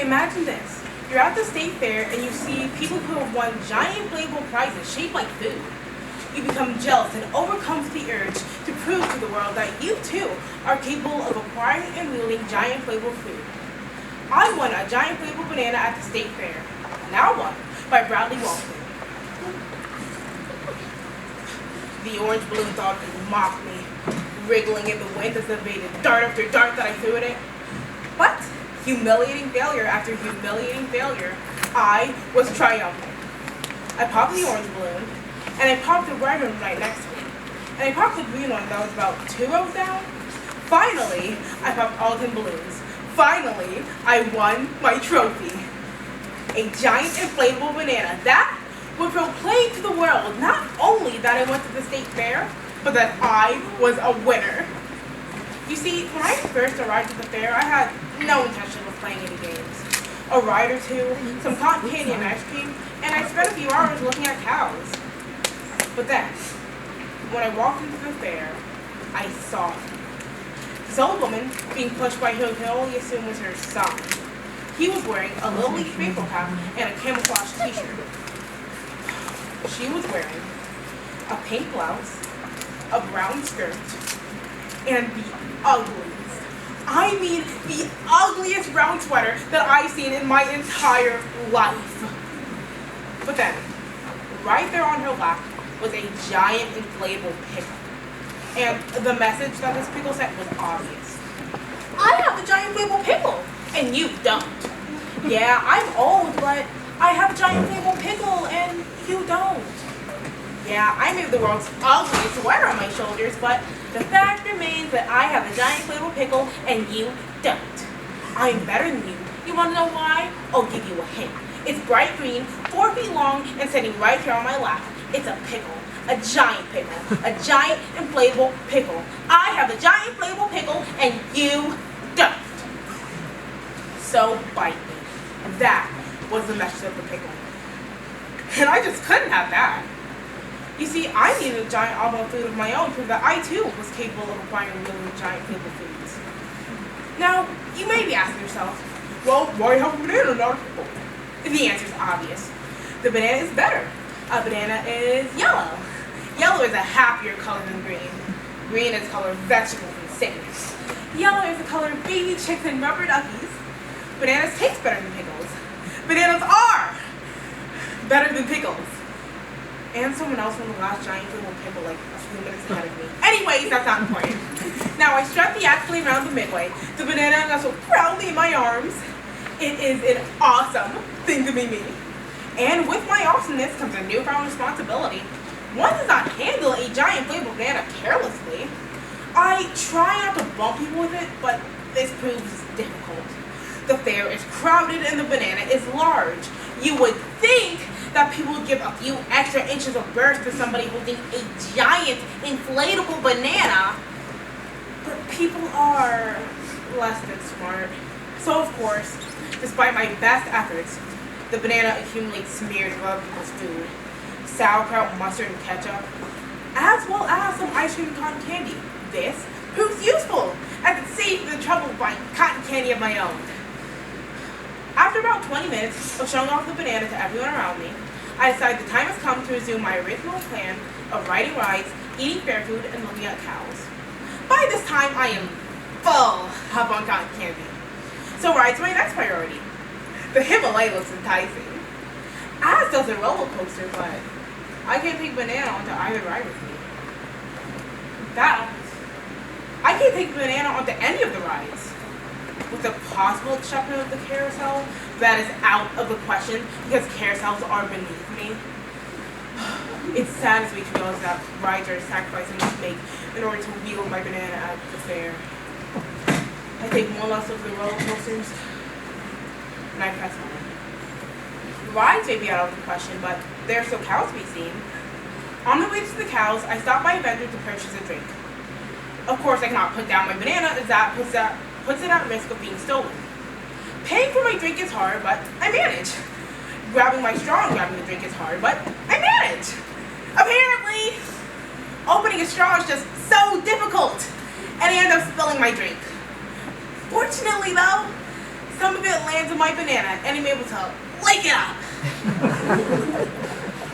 Imagine this. You're at the state fair and you see people who have won giant inflatable prizes shaped like food. You become jealous and overcomes the urge to prove to the world that you too are capable of acquiring and wielding giant inflatable food. I won a giant inflatable banana at the state fair. Now won by Bradley Walton. The orange balloon thought it mocked me, wriggling in the wind as it evaded dart after dart that I threw at it. But humiliating failure after humiliating failure, I was triumphant. I popped the orange balloon, and I popped the red one right next to it. And I popped the green one that was about 2 rows down. Finally, I popped all 10 balloons. Finally, I won my trophy. A giant inflatable banana that would proclaim to the world not only that I went to the state fair, but that I was a winner. You see, when I first arrived at the fair, I had no intention of playing any games. A ride or two, some cotton candy and ice cream, and I spent a few hours looking at cows. But then, when I walked into the fair, I saw this old woman being pushed by who I can only assume was her son. He was wearing a little leaf baseball cap and a camouflage t-shirt. She was wearing a pink blouse, a brown skirt, and the ugliest, I mean the ugliest brown sweater that I've seen in my entire life. But then, right there on her lap was a giant inflatable pickle. And the message that this pickle sent was obvious. I have a giant inflatable pickle, and you don't. Yeah, I'm old, but I have a giant inflatable pickle, and you don't. Yeah, I may have the world's ugliest sweater on my shoulders, but the fact remains that I have a giant inflatable pickle, and you don't. I'm better than you. You want to know why? I'll give you a hint. It's bright green, 4 feet long, and sitting right here on my lap. It's a pickle. A giant pickle. A giant inflatable pickle. I have a giant inflatable pickle, and you don't. So bite me. That was the message of the pickle. And I just couldn't have that. You see, I needed a giant oblong food of my own to prove that I too was capable of acquiring really giant inflatable foods. Now, you may be asking yourself, well, why have a banana, not a pickle? The answer is obvious. The banana is better. A banana is yellow. Yellow is a happier color than green. Green is the color of vegetables and sickness. Yellow is the color of baby chicks and rubber duckies. Bananas taste better than pickles. Bananas are better than pickles. And someone else won the last giant little pickle like a few minutes ahead of me. Anyways, that's not important. Now I strut theatrically around the midway. The banana nestled proudly in my arms. It is an awesome thing to be me. And with my awesomeness comes a newfound responsibility. One does not handle a giant inflatable banana carelessly. I try not to bump people with it, but this proves difficult. The fair is crowded and the banana is large. You would think that people would give a few extra inches of burst to somebody holding a giant inflatable banana, but people are less than smart. So of course, despite my best efforts, the banana accumulates smears of other people's food, sauerkraut, mustard, and ketchup, as well as some ice cream and cotton candy. This proves useful, as it saves me the trouble of buying cotton candy of my own. After about 20 minutes of showing off the banana to everyone around me, I decided the time has come to resume my original plan of riding rides, eating fair food, and looking at cows. By this time, I am full up on cotton candy. So ride's my next priority. The Himalaya looks enticing, as does a roller coaster, but I can't take banana onto either ride with me. In fact, I can't take banana onto any of the rides. With the possible exception of the carousel, that is out of the question because carousels are beneath me. It saddens me to realize that rides are sacrificing to make in order to wield my banana at the fair. I take one less of the roller coasters, and I press on. Rides may be out of the question, but there are still cows to be seen. On the way to the cows, I stop by a vendor to purchase a drink. Of course, I cannot put down my banana as that puts it at risk of being stolen. Paying for my drink is hard, but I manage. Grabbing my straw and grabbing the drink is hard, but I manage. Apparently, opening a straw is just so difficult, and I end up spilling my drink. Fortunately though, some of it lands on my banana, and I'm able to lick it up.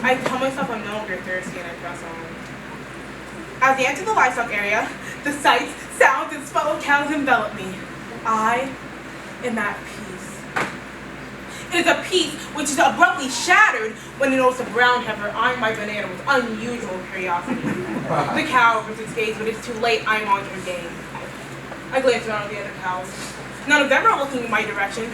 I tell myself I'm no longer thirsty, and I press on. As I enter the livestock area, the sights, sounds, and smell of cows envelop me. I am at peace. It is a peace which is abruptly shattered when I notice a brown heifer eyeing my banana with unusual curiosity. The cow averts its gaze, but it's too late. I am on her game. I glance around at the other cows. None of them are looking in my direction.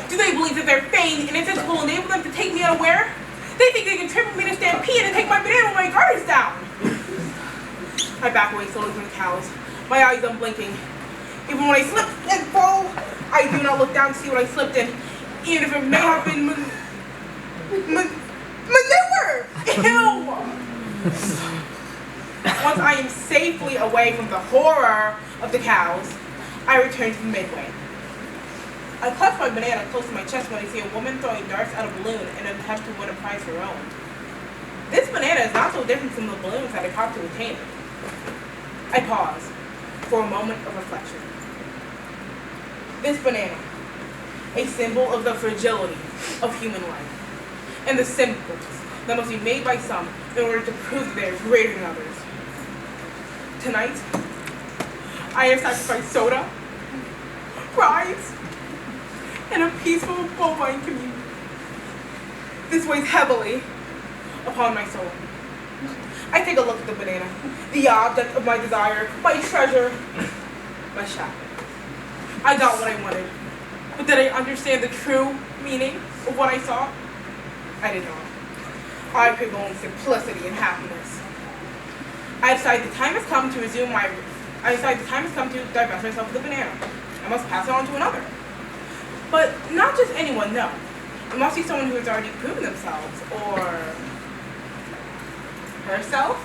Do they believe that their feigned innocence will enable them to take me unaware? They think they can trip me in a stampede and take my banana when my guard is down. I back away slowly from the cows, my eyes unblinking. Even when I slip and fall, I do not look down to see what I slipped in, even if it may have been manure! Ew! Once I am safely away from the horror of the cows, I return to the midway. I clutch my banana close to my chest when I see a woman throwing darts at a balloon in an attempt to win a prize for her own. This banana is not so different from the balloons that I popped to attain it. I pause for a moment of reflection. This banana, a symbol of the fragility of human life, and the symbols that must be made by some in order to prove that they are greater than others. Tonight, I have sacrificed soda, fries, and a peaceful bovine communion. This weighs heavily upon my soul. I take a look at the banana, the object of my desire, my treasure, my shadow. I got what I wanted, but did I understand the true meaning of what I saw? I did not. I crave only simplicity and happiness. I decide the time has come to divest myself of the banana. I must pass it on to another. But not just anyone, no. It must be someone who has already proven themselves, or herself.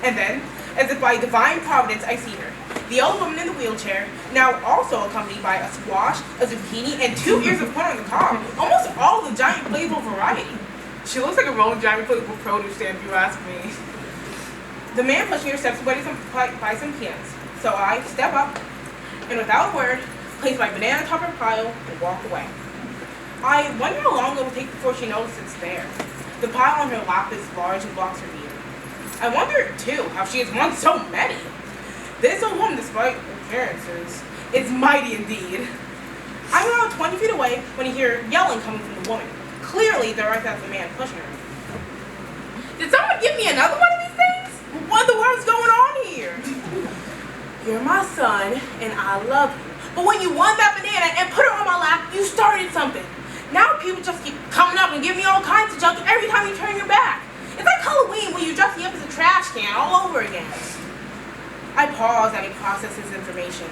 And then, as if by divine providence, I see her. The old woman in the wheelchair, now also accompanied by a squash, a zucchini, and 2 ears of corn on the cob. Almost all the giant inflatable variety. She looks like a rolling giant inflatable produce stand, if you ask me. The man pushing her steps away to buy some peanuts. So I step up, and without a word, place my banana atop her pile and walk away. I wonder how long it will take before she notices it's there. The pile on her lap is large and blocks her view. I wonder, too, how she has won so many. This old woman, despite appearances, is mighty indeed. I'm around 20 feet away when I hear yelling coming from the woman. Clearly, they're right at the man pushing her. Did someone give me another one of these things? What in the world's going on here? You're my son, and I love you. But when you won that banana and put it on my lap, you started something. Now people just keep coming up and giving me all kinds of junk every time you turn your back. It's like Halloween when you dress me up as a trash can all over again. I pause and I process this information.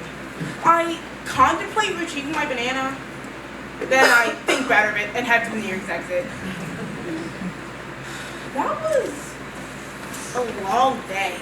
I contemplate retrieving my banana. Then I think better of it and head to the nearest exit. That was a long day.